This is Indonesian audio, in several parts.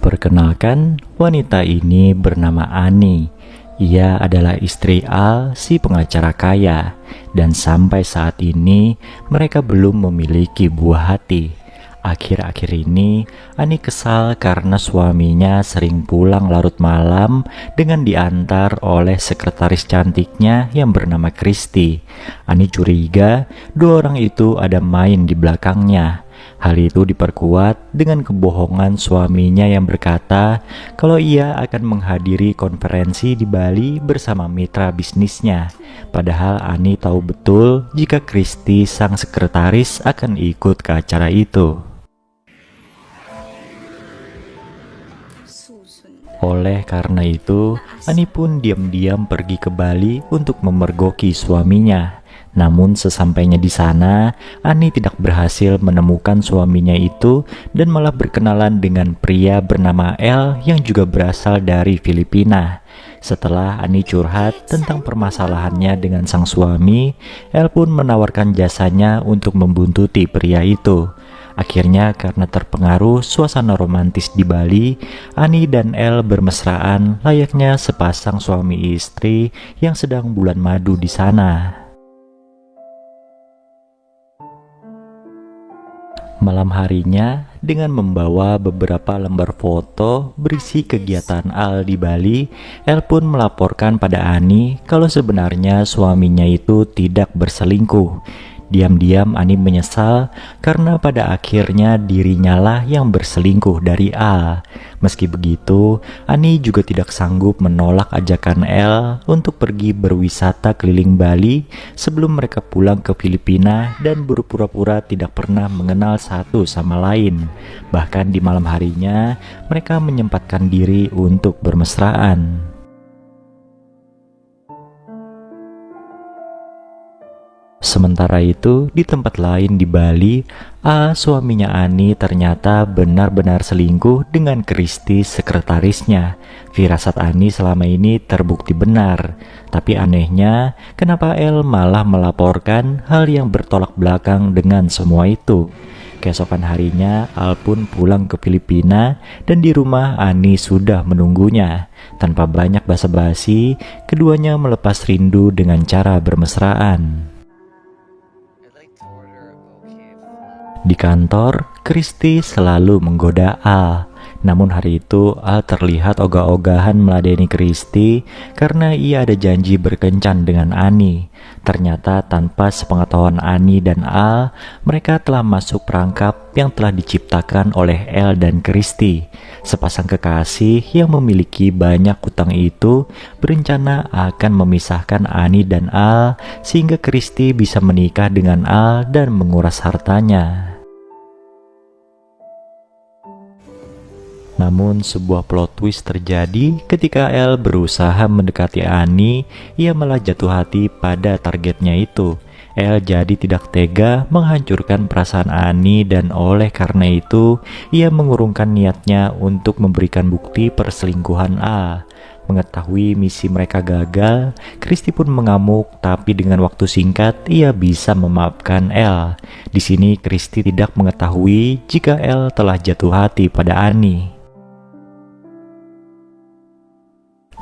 Perkenalkan, wanita ini bernama Ani. Ia adalah istri Al, si pengacara kaya, dan sampai saat ini mereka belum memiliki buah hati. Akhir-akhir ini, Ani kesal karena suaminya sering pulang larut malam dengan diantar oleh sekretaris cantiknya yang bernama Kristi. Ani curiga dua orang itu ada main di belakangnya. Hal itu diperkuat dengan kebohongan suaminya yang berkata kalau ia akan menghadiri konferensi di Bali bersama mitra bisnisnya. Padahal Ani tahu betul jika Kristi sang sekretaris akan ikut ke acara itu. Oleh karena itu, Ani pun diam-diam pergi ke Bali untuk memergoki suaminya. Namun sesampainya di sana, Ani tidak berhasil menemukan suaminya itu dan malah berkenalan dengan pria bernama El yang juga berasal dari Filipina. Setelah Ani curhat tentang permasalahannya dengan sang suami, El pun menawarkan jasanya untuk membuntuti pria itu. Akhirnya karena terpengaruh suasana romantis di Bali, Ani dan El bermesraan layaknya sepasang suami istri yang sedang bulan madu di sana. Malam harinya, dengan membawa beberapa lembar foto berisi kegiatan Al di Bali, El pun melaporkan pada Ani kalau sebenarnya suaminya itu tidak berselingkuh. Diam-diam Ani menyesal karena pada akhirnya dirinya lah yang berselingkuh dari Al. Meski begitu, Ani juga tidak sanggup menolak ajakan El untuk pergi berwisata keliling Bali sebelum mereka pulang ke Filipina dan berpura-pura tidak pernah mengenal satu sama lain. Bahkan di malam harinya, mereka menyempatkan diri untuk bermesraan. Sementara itu, di tempat lain di Bali, A, suaminya Ani ternyata benar-benar selingkuh dengan Kristi sekretarisnya. Firasat Ani selama ini terbukti benar. Tapi anehnya, kenapa El malah melaporkan hal yang bertolak belakang dengan semua itu? Keesokan harinya, Al pun pulang ke Filipina dan di rumah Ani sudah menunggunya. Tanpa banyak basa-basi, keduanya melepas rindu dengan cara bermesraan. Di kantor, Kristi selalu menggoda Al. Namun hari itu Al terlihat ogah-ogahan meladeni Kristi karena ia ada janji berkencan dengan Ani. Ternyata tanpa sepengetahuan Ani dan Al, mereka telah masuk perangkap yang telah diciptakan oleh El dan Kristi. Sepasang kekasih yang memiliki banyak hutang itu berencana akan memisahkan Ani dan Al sehingga Kristi bisa menikah dengan Al dan menguras hartanya. Namun sebuah plot twist terjadi ketika El berusaha mendekati Ani, ia malah jatuh hati pada targetnya itu. El jadi tidak tega menghancurkan perasaan Ani dan oleh karena itu, ia mengurungkan niatnya untuk memberikan bukti perselingkuhan A. Mengetahui misi mereka gagal, Kristi pun mengamuk, tapi dengan waktu singkat ia bisa memaafkan El. Di sini Kristi tidak mengetahui jika El telah jatuh hati pada Ani.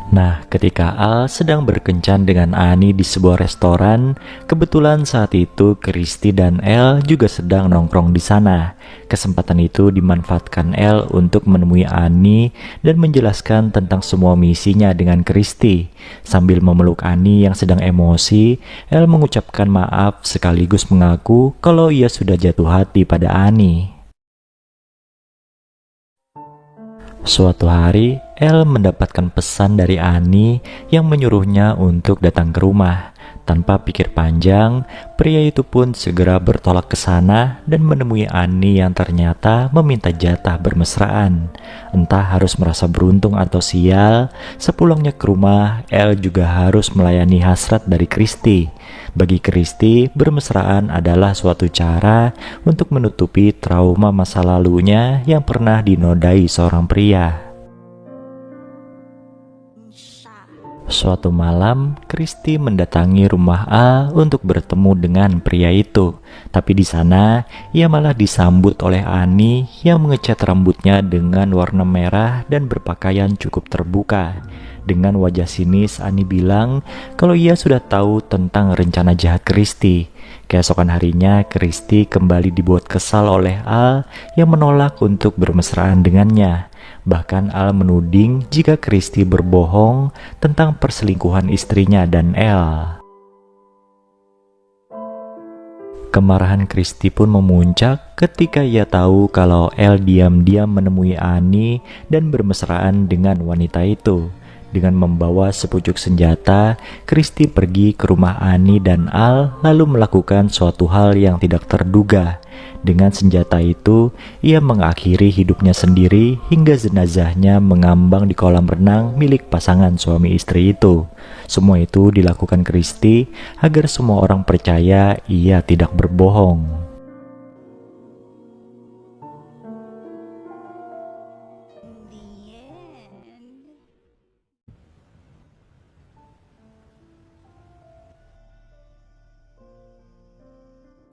Nah, ketika Al sedang berkencan dengan Ani di sebuah restoran, kebetulan saat itu Kristi dan El juga sedang nongkrong di sana. Kesempatan itu dimanfaatkan El untuk menemui Ani dan menjelaskan tentang semua misinya dengan Kristi. Sambil memeluk Ani yang sedang emosi, El mengucapkan maaf sekaligus mengaku kalau ia sudah jatuh hati pada Ani. Suatu hari, El mendapatkan pesan dari Ani yang menyuruhnya untuk datang ke rumah. Tanpa pikir panjang, pria itu pun segera bertolak ke sana dan menemui Ani yang ternyata meminta jatah bermesraan. Entah harus merasa beruntung atau sial, sepulangnya ke rumah, El juga harus melayani hasrat dari Kristi. Bagi Kristi, bermesraan adalah suatu cara untuk menutupi trauma masa lalunya yang pernah dinodai seorang pria. Suatu malam, Kristi mendatangi rumah A untuk bertemu dengan pria itu. Tapi di sana, ia malah disambut oleh Ani yang mengecat rambutnya dengan warna merah dan berpakaian cukup terbuka. Dengan wajah sinis, Ani bilang kalau ia sudah tahu tentang rencana jahat Kristi. Keesokan harinya, Kristi kembali dibuat kesal oleh Al yang menolak untuk bermesraan dengannya. Bahkan Al menuding jika Kristi berbohong tentang perselingkuhan istrinya dan El. Kemarahan Kristi pun memuncak ketika ia tahu kalau El diam-diam menemui Ani dan bermesraan dengan wanita itu. Dengan membawa sepucuk senjata, Kristi pergi ke rumah Ani dan Al lalu melakukan suatu hal yang tidak terduga. Dengan senjata itu, ia mengakhiri hidupnya sendiri hingga jenazahnya mengambang di kolam renang milik pasangan suami istri itu. Semua itu dilakukan Kristi agar semua orang percaya ia tidak berbohong.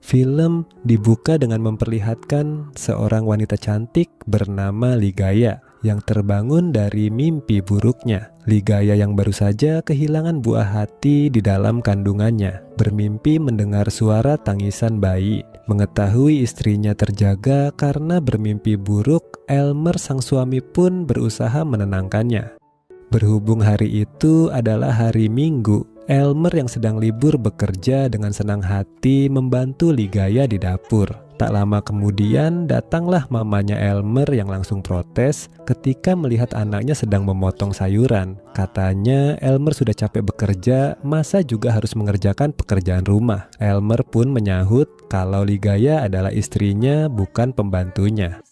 Film dibuka dengan memperlihatkan seorang wanita cantik bernama Ligaya yang terbangun dari mimpi buruknya. Ligaya yang baru saja kehilangan buah hati di dalam kandungannya, bermimpi mendengar suara tangisan bayi. Mengetahui istrinya terjaga karena bermimpi buruk, Elmer sang suami pun berusaha menenangkannya. Berhubung hari itu adalah hari Minggu, Elmer yang sedang libur bekerja dengan senang hati membantu Ligaya di dapur. Tak lama kemudian datanglah mamanya Elmer yang langsung protes ketika melihat anaknya sedang memotong sayuran. Katanya Elmer sudah capek bekerja, masa juga harus mengerjakan pekerjaan rumah. Elmer pun menyahut kalau Ligaya adalah istrinya bukan pembantunya.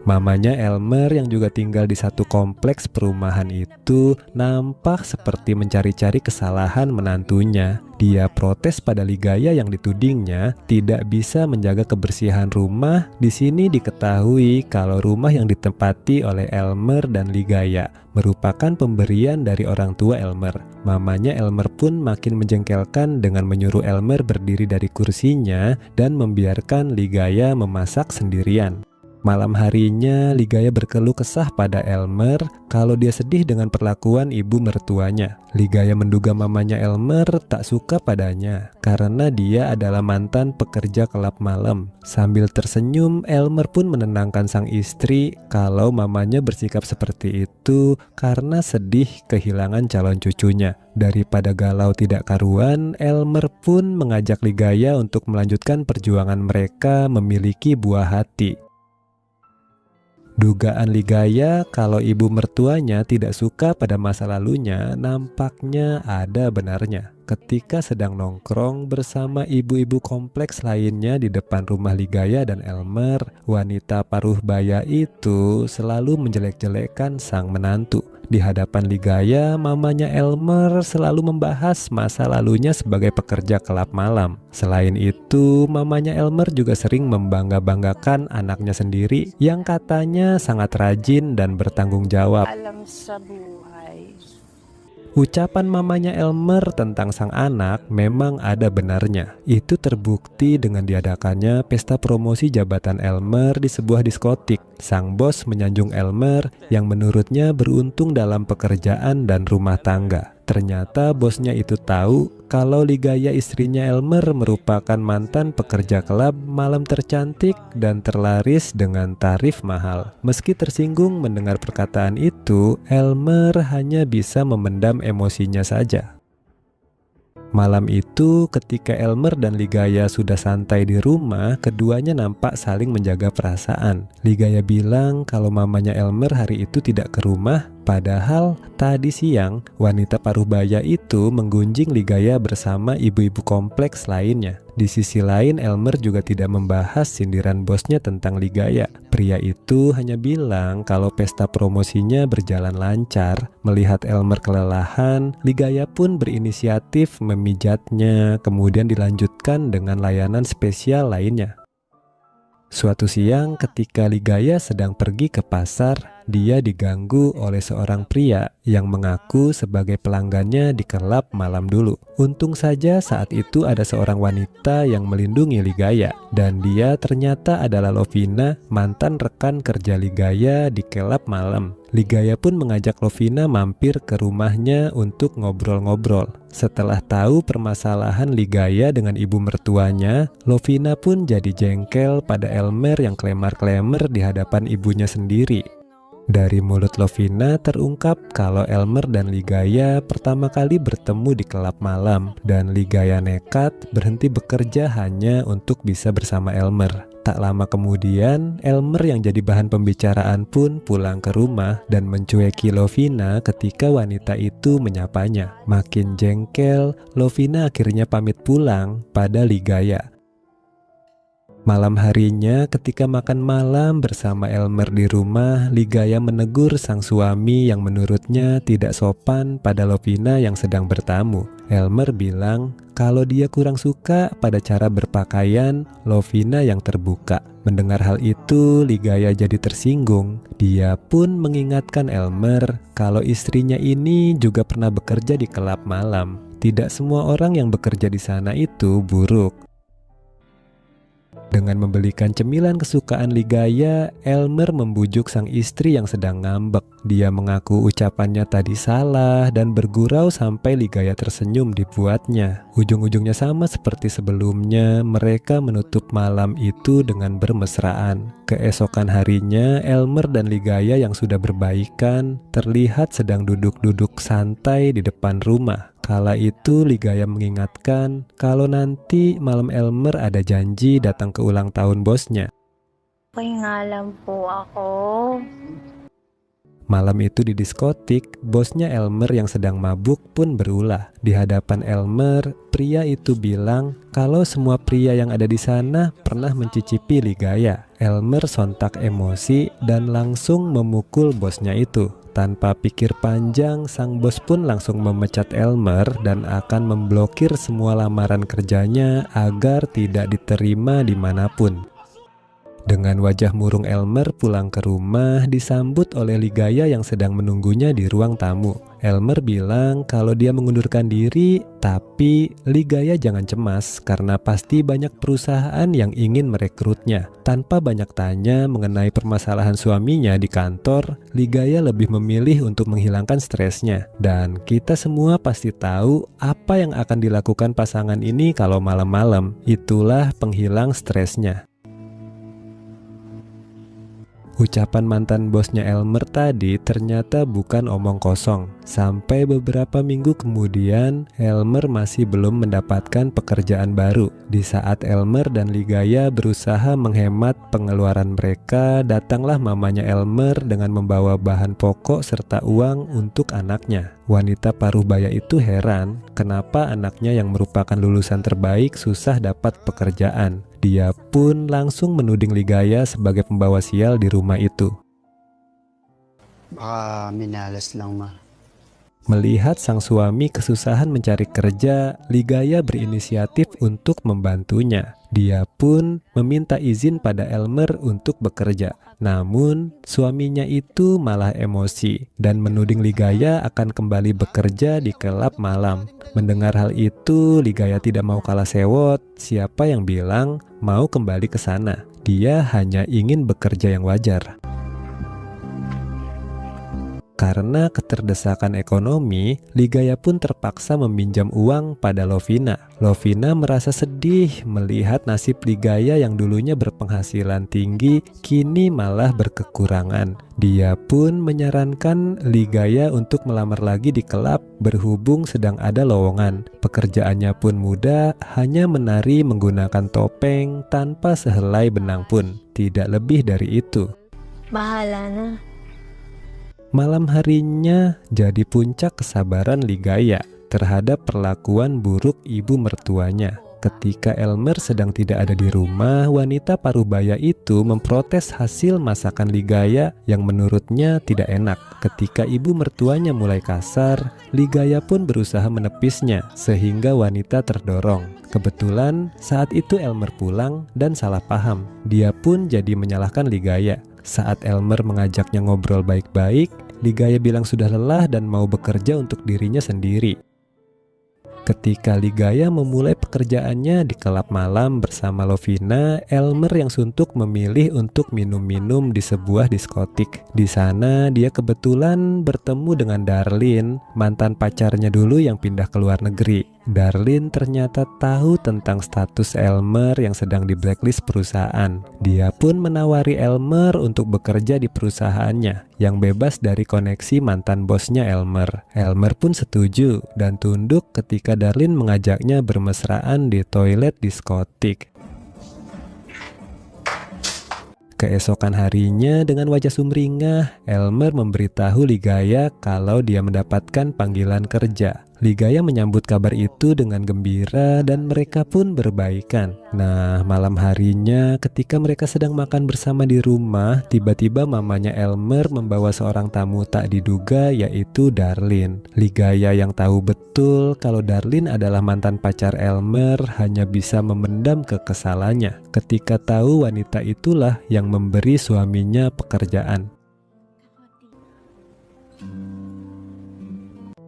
Mamanya Elmer yang juga tinggal di satu kompleks perumahan itu nampak seperti mencari-cari kesalahan menantunya. Dia protes pada Ligaya yang ditudingnya tidak bisa menjaga kebersihan rumah. Di sini diketahui kalau rumah yang ditempati oleh Elmer dan Ligaya merupakan pemberian dari orang tua Elmer. Mamanya Elmer pun makin menjengkelkan dengan menyuruh Elmer berdiri dari kursinya dan membiarkan Ligaya memasak sendirian. Malam harinya, Ligaya berkeluh kesah pada Elmer kalau dia sedih dengan perlakuan ibu mertuanya. Ligaya menduga mamanya Elmer tak suka padanya karena dia adalah mantan pekerja kelab malam. Sambil tersenyum, Elmer pun menenangkan sang istri kalau mamanya bersikap seperti itu karena sedih kehilangan calon cucunya. Daripada galau tidak karuan, Elmer pun mengajak Ligaya untuk melanjutkan perjuangan mereka memiliki buah hati. Dugaan Ligaya kalau ibu mertuanya tidak suka pada masa lalunya nampaknya ada benarnya. Ketika sedang nongkrong bersama ibu-ibu kompleks lainnya di depan rumah Ligaya dan Elmer, wanita paruh baya itu selalu menjelek-jelekan sang menantu. Di hadapan Ligaya, mamanya Elmer selalu membahas masa lalunya sebagai pekerja kelab malam. Selain itu, mamanya Elmer juga sering membangga-banggakan anaknya sendiri yang katanya sangat rajin dan bertanggung jawab. Alam sa buhay. Ucapan mamanya Elmer tentang sang anak memang ada benarnya. Itu terbukti dengan diadakannya pesta promosi jabatan Elmer di sebuah diskotik. Sang bos menyanjung Elmer yang menurutnya beruntung dalam pekerjaan dan rumah tangga. Ternyata bosnya itu tahu kalau Ligaya istrinya Elmer merupakan mantan pekerja kelab malam tercantik dan terlaris dengan tarif mahal. Meski tersinggung mendengar perkataan itu, Elmer hanya bisa memendam emosinya saja. Malam itu ketika Elmer dan Ligaya sudah santai di rumah, keduanya nampak saling menjaga perasaan. Ligaya bilang kalau mamanya Elmer hari itu tidak ke rumah, padahal tadi siang wanita paruh baya itu menggunjing Ligaya bersama ibu-ibu kompleks lainnya. Di sisi lain, Elmer juga tidak membahas sindiran bosnya tentang Ligaya. Pria itu hanya bilang kalau pesta promosinya berjalan lancar. Melihat Elmer kelelahan, Ligaya pun berinisiatif memijatnya, kemudian dilanjutkan dengan layanan spesial lainnya. Suatu siang ketika Ligaya sedang pergi ke pasar, dia diganggu oleh seorang pria yang mengaku sebagai pelanggannya di klub malam dulu. Untung saja saat itu ada seorang wanita yang melindungi Ligaya, dan dia ternyata adalah Lovina, mantan rekan kerja Ligaya di klub malam. Ligaya pun mengajak Lovina mampir ke rumahnya untuk ngobrol-ngobrol. Setelah tahu permasalahan Ligaya dengan ibu mertuanya, Lovina pun jadi jengkel pada Elmer yang klemar-klemer di hadapan ibunya sendiri. Dari mulut Lovina terungkap kalau Elmer dan Ligaya pertama kali bertemu di klub malam, dan Ligaya nekat berhenti bekerja hanya untuk bisa bersama Elmer. Tak lama kemudian, Elmer yang jadi bahan pembicaraan pun pulang ke rumah dan mencueki Lovina ketika wanita itu menyapanya. Makin jengkel, Lovina akhirnya pamit pulang pada Ligaya. Malam harinya ketika makan malam bersama Elmer di rumah, Ligaya menegur sang suami yang menurutnya tidak sopan pada Lovina yang sedang bertamu. Elmer bilang kalau dia kurang suka pada cara berpakaian Lovina yang terbuka. Mendengar hal itu, Ligaya jadi tersinggung. Dia pun mengingatkan Elmer kalau istrinya ini juga pernah bekerja di klub malam. Tidak semua orang yang bekerja di sana itu buruk. Dengan membelikan cemilan kesukaan Ligaya, Elmer membujuk sang istri yang sedang ngambek. Dia mengaku ucapannya tadi salah dan bergurau sampai Ligaya tersenyum dibuatnya. Ujung-ujungnya sama seperti sebelumnya, mereka menutup malam itu dengan bermesraan. Keesokan harinya, Elmer dan Ligaya yang sudah berbaikan terlihat sedang duduk-duduk santai di depan rumah. Kala itu Ligaya mengingatkan kalau nanti malam Elmer ada janji datang ke ulang tahun bosnya. Okay nga lang po ako. Malam itu di diskotik, bosnya Elmer yang sedang mabuk pun berulah. Di hadapan Elmer, pria itu bilang kalau semua pria yang ada di sana pernah mencicipi Ligaya. Elmer sontak emosi dan langsung memukul bosnya itu. Tanpa pikir panjang, sang bos pun langsung memecat Elmer dan akan memblokir semua lamaran kerjanya agar tidak diterima dimanapun. Dengan wajah murung Elmer pulang ke rumah disambut oleh Ligaya yang sedang menunggunya di ruang tamu. Elmer bilang kalau dia mengundurkan diri, tapi Ligaya jangan cemas karena pasti banyak perusahaan yang ingin merekrutnya. Tanpa banyak tanya mengenai permasalahan suaminya di kantor, Ligaya lebih memilih untuk menghilangkan stresnya. Dan kita semua pasti tahu apa yang akan dilakukan pasangan ini kalau malam-malam. Itulah penghilang stresnya. Ucapan mantan bosnya Elmer tadi ternyata bukan omong kosong. Sampai beberapa minggu kemudian, Elmer masih belum mendapatkan pekerjaan baru. Di saat Elmer dan Ligaya berusaha menghemat pengeluaran mereka, datanglah mamanya Elmer dengan membawa bahan pokok serta uang untuk anaknya. Wanita paruh baya itu heran kenapa anaknya yang merupakan lulusan terbaik susah dapat pekerjaan. Dia pun langsung menuding Ligaya sebagai pembawa sial di rumah itu. Baka minalas lang, ma. Melihat sang suami kesusahan mencari kerja, Ligaya berinisiatif untuk membantunya. Dia pun meminta izin pada Elmer untuk bekerja. Namun, suaminya itu malah emosi dan menuding Ligaya akan kembali bekerja di klub malam. Mendengar hal itu, Ligaya tidak mau kalah sewot. Siapa yang bilang mau kembali ke sana? Dia hanya ingin bekerja yang wajar. Karena keterdesakan ekonomi, Ligaya pun terpaksa meminjam uang pada Lovina. Lovina merasa sedih melihat nasib Ligaya yang dulunya berpenghasilan tinggi, kini malah berkekurangan. Dia pun menyarankan Ligaya untuk melamar lagi di klub berhubung sedang ada lowongan. Pekerjaannya pun mudah, hanya menari menggunakan topeng tanpa sehelai benang pun. Tidak lebih dari itu. Bahala na. Malam harinya jadi puncak kesabaran Ligaya terhadap perlakuan buruk ibu mertuanya. Ketika Elmer sedang tidak ada di rumah, wanita paruhbaya itu memprotes hasil masakan Ligaya yang menurutnya tidak enak. Ketika ibu mertuanya mulai kasar, Ligaya pun berusaha menepisnya sehingga wanita terdorong. Kebetulan saat itu Elmer pulang dan salah paham. Dia pun jadi menyalahkan Ligaya. Saat Elmer mengajaknya ngobrol baik-baik, Ligaya bilang sudah lelah dan mau bekerja untuk dirinya sendiri. Ketika Ligaya memulai pekerjaannya di kelab malam bersama Lovina, Elmer yang suntuk memilih untuk minum-minum di sebuah diskotik. Di sana dia kebetulan bertemu dengan Darlene, mantan pacarnya dulu yang pindah ke luar negeri. Darlene ternyata tahu tentang status Elmer yang sedang di blacklist perusahaan. Dia pun menawari Elmer untuk bekerja di perusahaannya yang bebas dari koneksi mantan bosnya Elmer. Elmer pun setuju dan tunduk ketika Darlene mengajaknya bermesraan di toilet diskotik. Keesokan harinya dengan wajah sumringah, Elmer memberitahu Ligaya kalau dia mendapatkan panggilan kerja. Ligaya menyambut kabar itu dengan gembira dan mereka pun berbaikan. Nah, malam harinya ketika mereka sedang makan bersama di rumah, tiba-tiba mamanya Elmer membawa seorang tamu tak diduga, yaitu Darlene. Ligaya yang tahu betul kalau Darlene adalah mantan pacar Elmer hanya bisa memendam kekesalannya ketika tahu wanita itulah yang memberi suaminya pekerjaan.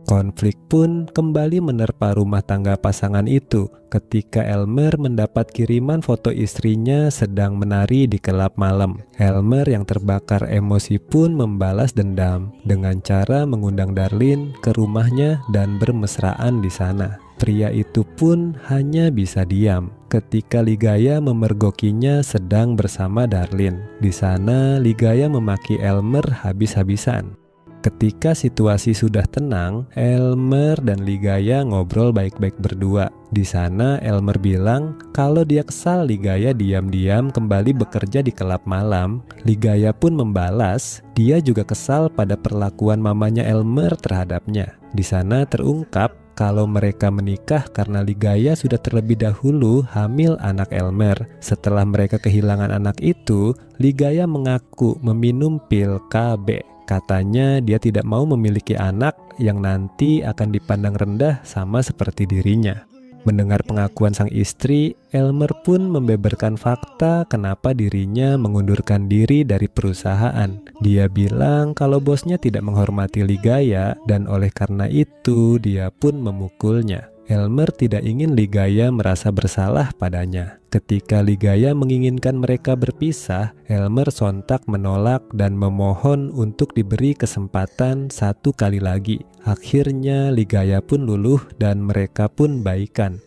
Konflik pun kembali menerpa rumah tangga pasangan itu ketika Elmer mendapat kiriman foto istrinya sedang menari di kelab malam. Elmer yang terbakar emosi pun membalas dendam dengan cara mengundang Darlene ke rumahnya dan bermesraan di sana. Pria itu pun hanya bisa diam ketika Ligaya memergokinya sedang bersama Darlene. Di sana Ligaya memaki Elmer habis-habisan. Ketika situasi sudah tenang, Elmer dan Ligaya ngobrol baik-baik berdua. Di sana Elmer bilang kalau dia kesal Ligaya diam-diam kembali bekerja di kelab malam. Ligaya pun membalas, dia juga kesal pada perlakuan mamanya Elmer terhadapnya. Di sana terungkap kalau mereka menikah karena Ligaya sudah terlebih dahulu hamil anak Elmer. Setelah mereka kehilangan anak itu, Ligaya mengaku meminum pil KB. Katanya dia tidak mau memiliki anak yang nanti akan dipandang rendah sama seperti dirinya. Mendengar pengakuan sang istri, Elmer pun membeberkan fakta kenapa dirinya mengundurkan diri dari perusahaan. Dia bilang kalau bosnya tidak menghormati Ligaya dan oleh karena itu dia pun memukulnya. Elmer tidak ingin Ligaya merasa bersalah padanya. Ketika Ligaya menginginkan mereka berpisah, Elmer sontak menolak dan memohon untuk diberi kesempatan satu kali lagi. Akhirnya Ligaya pun luluh dan mereka pun baikan.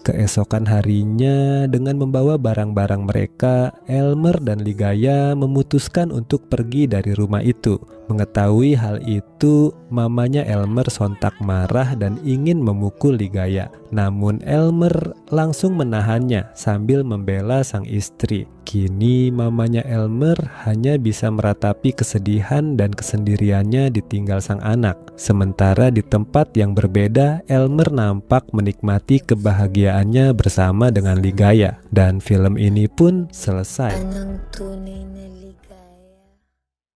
Keesokan harinya dengan membawa barang-barang mereka, Elmer dan Ligaya memutuskan untuk pergi dari rumah itu. Mengetahui hal itu, mamanya Elmer sontak marah dan ingin memukul Ligaya. Namun Elmer langsung menahannya sambil membela sang istri. Kini mamanya Elmer hanya bisa meratapi kesedihan dan kesendiriannya ditinggal sang anak. Sementara di tempat yang berbeda, Elmer nampak menikmati kebahagiaannya bersama dengan Ligaya. Dan film ini pun selesai. Anong tunay na